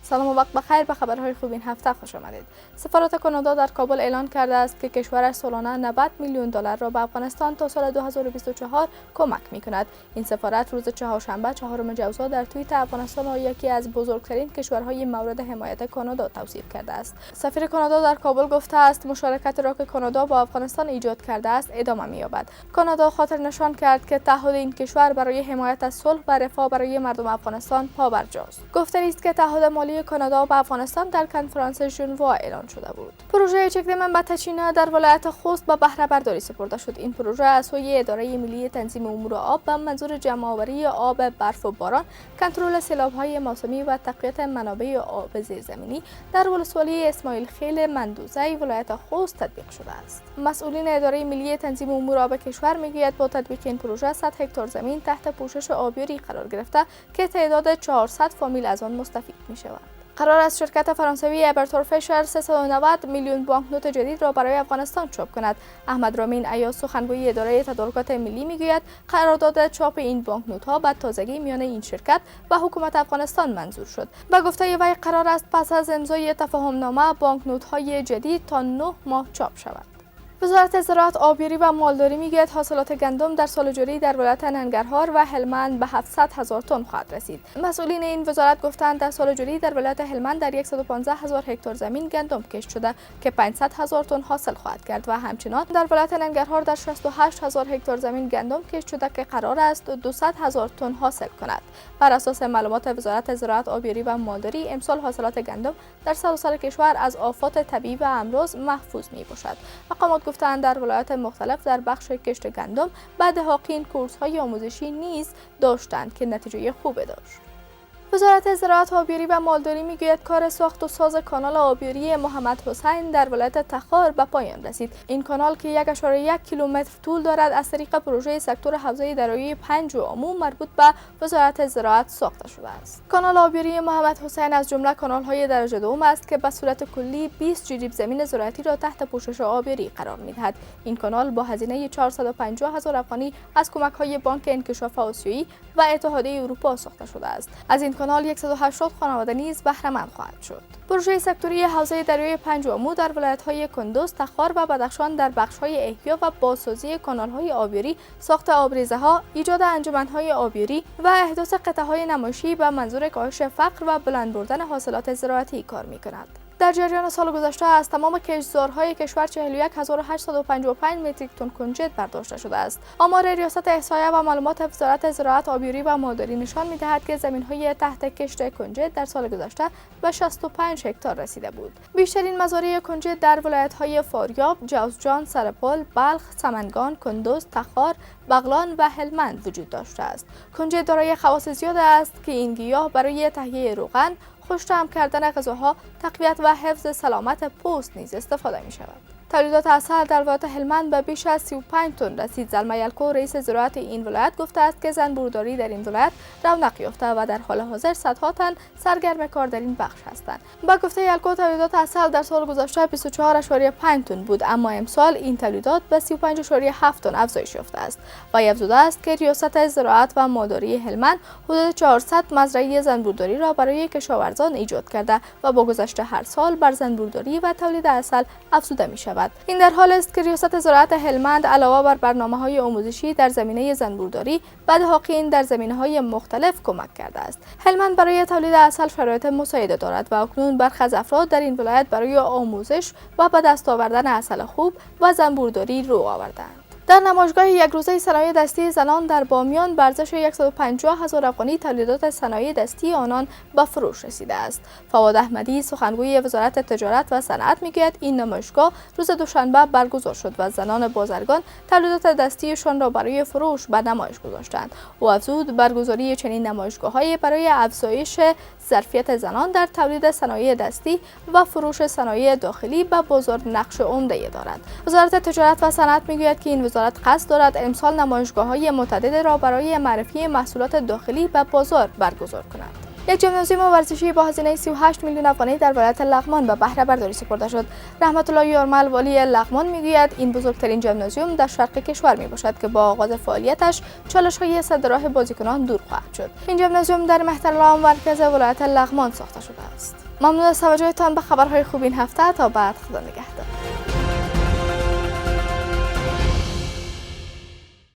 سلام و وقت بخیر. به خبرهای خوب این هفته خوش آمدید. سفارت کانادا در کابل اعلان کرده است که کشورش سالانه 90 میلیون دلار را به افغانستان تا سال 2024 کمک می‌کند. این سفارت روز چهارشنبه 4 ژوئیه در توییت افغانستان را یکی از بزرگترین کشورهای مورد حمایت کانادا توصیف کرده است. سفیر کانادا در کابل گفته است مشارکت را که کانادا با افغانستان ایجاد کرده است ادامه می‌یابد. کانادا خاطر نشان کرد که تعهد این کشور برای حمایت از صلح و رفاه برای مردم افغانستان پابرجاست. گفته است که تعهد مالی کانادا با افغانستان در کنفرانس ژنوا اعلان شده بود. پروژه چکدم منبع در ولایت خوست به بهره برداری سپرده شد. این پروژه از سوی اداره ملی تنظیم امور آب به منظور جمع‌آوری آب برف و باران، کنترل سیلاب‌های موسمی و تقویت منابع آب زیرزمینی در ولسوالی اسماعیل خیل مندوزه ولایت خوست تطبیق شده است. مسئولین اداره ملی تنظیم امور آب کشور میگوید با تطبیق این پروژه 100 هکتار زمین تحت پوشش آبیاری قرار گرفته که تعداد 400 فامیل از آن مستفید می‌شوند. قرار است شرکت فرانسوی ابرتورفشر 390 میلیون بانکنوت جدید را برای افغانستان چاپ کند. احمد رامین ایاز سخنگوی اداره تدارکات ملی میگوید قرارداد چاپ این بانکنوت‌ها به تازگی میان این شرکت و حکومت افغانستان منظور شد. به گفته وی قرار است پس از امضای تفاهم‌نامه بانکنوت‌های جدید تا 9 ماه چاپ شود. وزارت زراعت، آبیاری و مالداری میگوید حاصلات گندم در سال جاری در ولایت ننگرهار و هلمند به 700,000 تن خواهد رسید. مسئولین این وزارت گفتند در سال جاری در ولایت هلمند در 115,000 هکتار زمین گندم کشت شده که 500,000 تن حاصل خواهد کرد و همچنان در ولایت ننگرهار در 68,000 هکتار زمین گندم کشت شده که قرار است 200,000 تن حاصل کند. بر اساس معلومات وزارت زراعت، آبیاری و مالداری امسال حاصلات گندم در سراسر کشور از آفات طبیعی و امراض محفوظ میباشد. مقامات گفتند در ولایات مختلف در بخش کشت گندم بعد حاقین کورس‌های آموزشی نیز داشتند که نتیجه خوبی داشت. وزارت زراعت، آبیاری و مالداری میگوید کار ساخت و ساز کانال آبیاری محمد حسین در ولایت تخار به پایان رسید. این کانال که 1.1 کیلومتر طول دارد از طریق پروژه سکتور حوزه دریایی 5 عموم مربوط به وزارت زراعت ساخته شده است. کانال آبیاری محمد حسین از جمله کانال‌های درجه دوم است که به صورت کلی 20 جریب زمین زراعتی را تحت پوشش آبیاری قرار می‌دهد. این کانال با هزینه 450,000 افغانی از کمک‌های بانک انکشاف آسیایی و اتحادیه اروپا ساخته شده است. از این کانال 180 خانواده نیز بهره مند خواهد شد. پروژه سکتوری حوزه دریایی 5 عموم در ولایت‌های کندوز، تخار و بدخشان در بخش‌های احیا و بازسازی کانال‌های آبیاری، ساخت آبریزه‌ها، ایجاد انجمن‌های آبیاری و احداث قطعه‌های نمایشی به منظور کاهش فقر و بلند بردن حاصلات زراعتی کار می‌کند. در جریان سال گذشته از تمام کشتزارهای کشور 41,855 متریک تن کنجد برداشته شده است. آمار ریاست احصایه و معلومات وزارت زراعت، آبیاری و مالداری نشان می‌دهد که زمین‌های تحت کشت کنجد در سال گذشته به 65 هکتار رسیده بود. بیشترین مزارع کنجد در ولایت‌های فاریاب، جوزجان، سرپل، بلخ، سمنگان، کندوز، تخار، بغلان و هلمند وجود داشته است. کنجد دارای خواص زیاد است که این گیاه برای تهیه روغن، خوش‌طعم کردن غذاها، تقویت و حفظ سلامت پوست نیز استفاده می شود. تولیدات عسل در ولایت هلمند به بیش از 35 تن رسید. زلمه یلکو رئیس زراعت این ولایت گفته است که زنبورداری در این ولایت رونق یافته و در حال حاضر صدها تن سرگرم کار در این بخش هستند. با گفته یلکو تولیدات عسل در سال گذشته 24.5 تن بود، اما امسال این تولیدات به 35.7 تن افزایش یافته است. و افزوده است که ریاست زراعت و مالداری هلمند حدود 400 مزرعه زنبورداری را برای کشاورزان ایجاد کرده و با گذشت هر سال بر زنبورداری و تولید عسل افزوده می شود. این در حال است که ریاست زراعت هلمند علاوه بر برنامه‌های آموزشی در زمینه زنبورداری به حاقین در زمینه‌های مختلف کمک کرده است. هلمند برای تولید عسل شرایط مساعد دارد و اکنون برخی از افراد در این ولایت برای آموزش و به دست آوردن عسل خوب و زنبورداری رو آوردند. در نمایشگاه یک روزه صنایع دستی زنان در بامیان به ارزش 150,000 افغانی تولیدات صنایع دستی آنان به فروش رسیده است. فواد احمدی سخنگوی وزارت تجارت و صنعت میگوید این نمایشگاه روز دوشنبه برگزار شد و زنان بازرگان تولیدات دستیشان را برای فروش به نمایش گذاشتند. او افزود برگزاری چنین نمایشگاه‌هایی برای افزایش ظرفیت زنان در تولید صنایع دستی و فروش صنایع داخلی به بازار نقش عمده دارد. وزارت تجارت و صنعت میگوید که این وزارت قصد دارد امسال نمایشگاه‌های متعدد را برای معرفی محصولات داخلی به بازار برگزار کند. یک ژیمنازیوم ورزشی با هزینه 38 میلیون افغانی در ولایت لغمان به بهره برداری سپرده شد. رحمت الله یارمل والی لغمان میگوید این بزرگترین ژیمنازیوم در شرق کشور میباشد که با آغاز فعالیتش چالش‌های صدراه بازیکنان دور خواهد شد. این ژیمنازیوم در مهترلام مرکز ولایت لغمان ساخته شده است. ممنون از توجهتان به خبرهای خوب این هفته. تا بعد، خدا نگهدار.